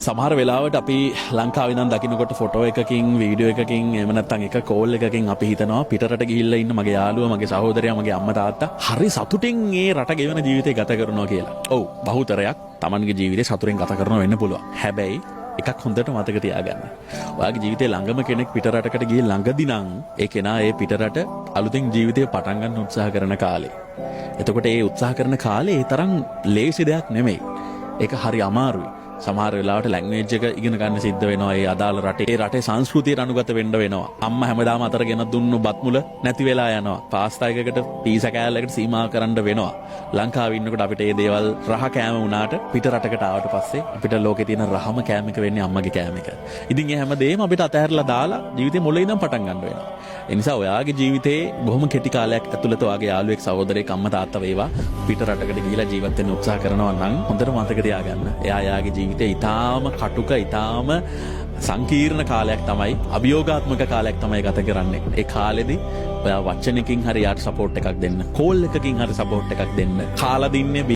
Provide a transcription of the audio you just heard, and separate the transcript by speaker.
Speaker 1: සමහර වෙලාවට අපි ලංකාවේ ඉඳන් දකින්නකොට ෆොටෝ එකකින් වීඩියෝ එකකින් එහෙම නැත්නම් එක කෝල් එකකින් අපි හිතනවා පිටරට ගිහිල්ලා ඉන්න මගේ යාළුවා මගේ සහෝදරයා මගේ අම්මා තාත්තා හරි සතුටින් මේ රට ගෙවන ජීවිතය ගත කරනවා කියලා. ඔව් බහුතරයක් Tamanගේ ජීවිතේ සතුටින් ගත කරනවා වෙන්න පුළුවන්. හැබැයි එකක් හොඳට මතක තියාගන්න. ඔයාගේ ජීවිතේ ළඟම කෙනෙක් පිටරටකට ගිහින් ළඟදී නම් ඒ කෙනා ඒ පිටරට අලුතෙන් ජීවිතේ පටන් ගන්න උත්සාහ කරන කාලේ. එතකොට ඒ උත්සාහ කරන කාලේ ඒ තරම් ලේසි දෙයක් නෙමෙයි. ඒක හරි අමාරුයි. සමහර වෙලාවට ලැන්ග්වේජ් එක ඉගෙන ගන්න සිද්ධ වෙනවා. ඒ අදාළ රටේ සංස්කෘතියට අනුගත වෙන්න වෙනවා. අම්මා හැමදාම අතර ගෙන දුන්නු බත් මුල නැති වෙලා යනවා. පාස්තා එකකට පීසා කෑල්ලකට සීමා කරන්න වෙනවා. ලංකාවේ ඉන්නකොට අපිට මේ දේවල් රහ කෑම වුණාට පිට රටකට ආවට පස්සේ අපිට ලෝකේ තියෙන රහම කෑම එක වෙන්නේ අම්මගේ කෑම එක. ඉතින් ඒ හැමදේම අපිට අතහැරලා දාලා ජීවිතේ මුලින් ඉඳන් පටන් ගන්න වෙනවා. ඒ නිසා ඔයාගේ ජීවිතේ බොහොම කෙටි කාලයක් ඇතුළත ඔයාගේ යාළුවෙක් සහෝදරයෙක් අම්මා තාත්තා වේවා පිට රටකට ගිහිලා ජීවත් වෙන්න උත්සාහ කරනවා නම් හොඳට මතක තියාගන්න. එයා යාගේ ජීවිතේ ඊටාම කටුක ඊටාම සංකීර්ණ කාලයක් තමයි අභියෝගාත්මක කාලයක් තමයි ගත කරන්නේ. ඒ කාලෙදී ඔයා වචනකින් හරි යාට සපෝට් එකක් දෙන්න. කෝල් එකකින් හරි සපෝට් එකක් දෙන්න. කාලා දින්නේ